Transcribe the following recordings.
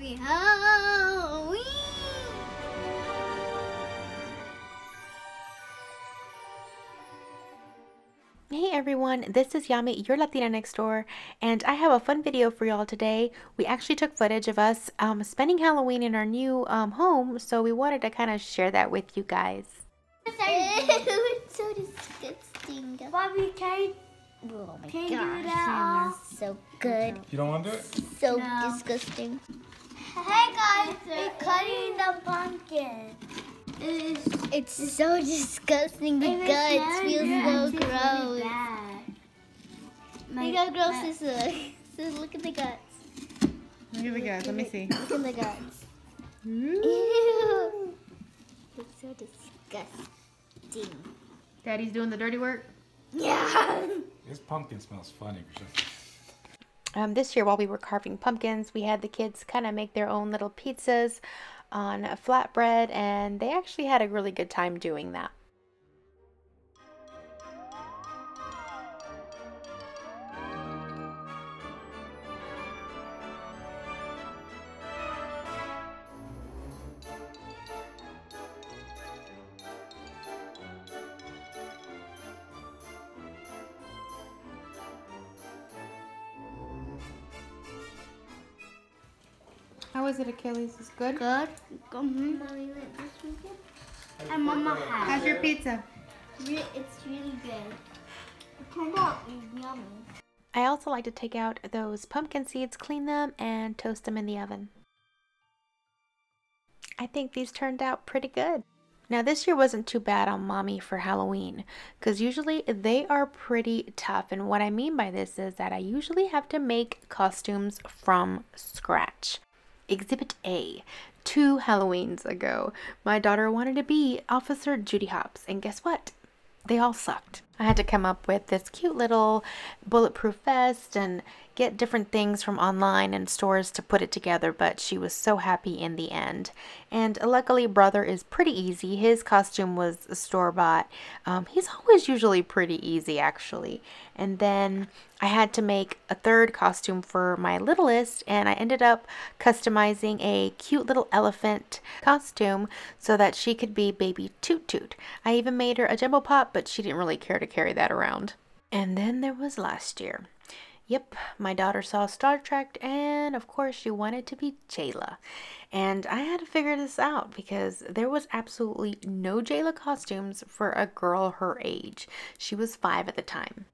Happy Halloween! Hey everyone, this is Yami, your Latina next door, and I have a fun video for y'all today. We actually took footage of us spending Halloween in our new home, so we wanted to kind of share that with you guys. It's so disgusting. Bobby, oh my gosh, it is so good. You don't want to do it? So disgusting. Hey guys, we're cutting the pumpkin. It's so disgusting. The guts feel so gross. Look how gross this looks. Look at the guts. Look at the guys, let me see. Look at the guts. Ew. It's so disgusting. Daddy's doing the dirty work. Yeah. This pumpkin smells funny for sure. This year while we were carving pumpkins, we had the kids kind of make their own little pizzas on a flatbread, and they actually had a really good time doing that. How is it, Achilles? Is good? Good. Mommy went this weekend. And Mama had. How's your pizza? It's really good. It turned out yummy. I also like to take out those pumpkin seeds, clean them, and toast them in the oven. I think these turned out pretty good. Now this year wasn't too bad on Mommy for Halloween, because usually they are pretty tough, and what I mean by this is that I usually have to make costumes from scratch. Exhibit A. 2 Halloweens ago, my daughter wanted to be Officer Judy Hopps, and guess what? They all sucked. I had to come up with this cute little bulletproof vest and get different things from online and stores to put it together, but she was so happy in the end. And luckily, brother is pretty easy. His costume was store-bought. He's always usually pretty easy, actually. And then I had to make a third costume for my littlest, and I ended up customizing a cute little elephant costume so that she could be baby Toot Toot. I even made her a jumbo pop, but she didn't really care to carry that around. And then there was last year. Yep, my daughter saw Star Trek, and of course she wanted to be Jayla. And I had to figure this out because there was absolutely no Jayla costumes for a girl her age. She was 5 at the time.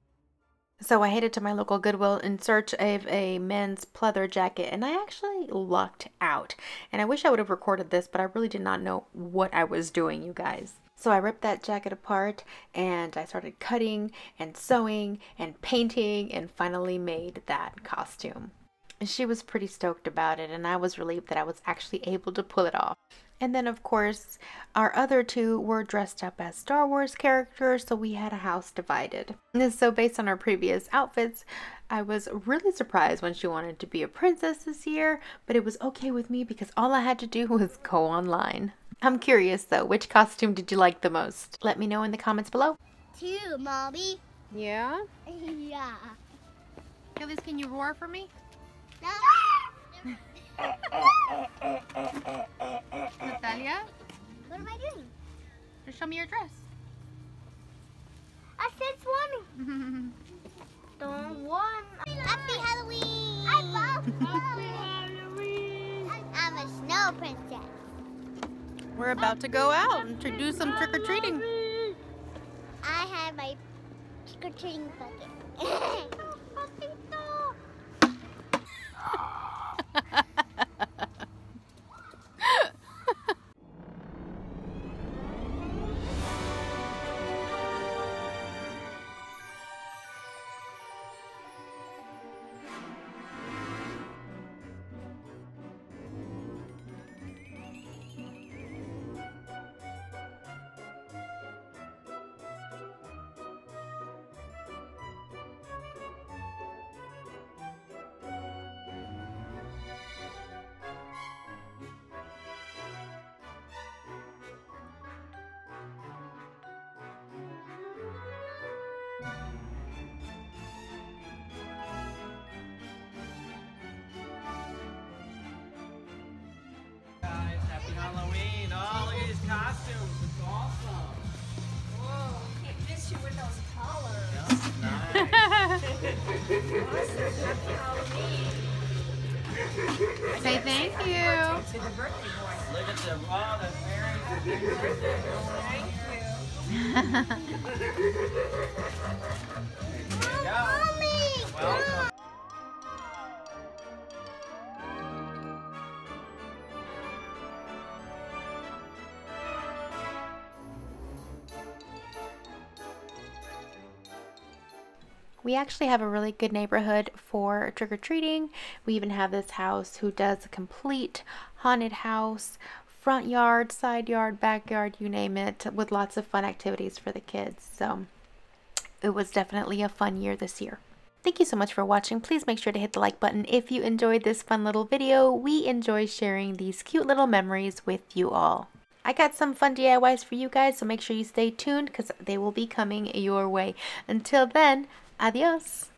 So I headed to my local Goodwill in search of a men's pleather jacket, and I actually lucked out. And I wish I would have recorded this, but I really did not know what I was doing, you guys. So I ripped that jacket apart, and I started cutting and sewing and painting, and finally made that costume. She was pretty stoked about it, and I was relieved that I was actually able to pull it off. And then, of course, our other 2 were dressed up as Star Wars characters, so we had a house divided. And so based on our previous outfits, I was really surprised when she wanted to be a princess this year, but it was okay with me because all I had to do was go online. I'm curious though, which costume did you like the most? Let me know in the comments below. 2, Mommy. Yeah? Yeah. Elvis, can you roar for me? No. Natalia? What am I doing? Just show me your dress. I said swimming. Don't want. Happy Halloween! I love Happy Halloween! I'm a snow princess. We're about to go out and to do some trick-or-treating. I have my trick-or-treating bucket. costumes. It's awesome. Whoa, we can't miss you with those colors. Nice. Awesome. Happy Halloween. Say thank you. To the birthday boy. Look at the wow, the fairies. Thank you. There you go. Mommy! Welcome. We actually have a really good neighborhood for trick-or-treating. We even have this house who does a complete haunted house, front yard, side yard, backyard, you name it, with lots of fun activities for the kids. So it was definitely a fun year this year. Thank you so much for watching. Please make sure to hit the like button if you enjoyed this fun little video. We enjoy sharing these cute little memories with you all. I got some fun DIYs for you guys, so make sure you stay tuned because they will be coming your way. Until then, adios.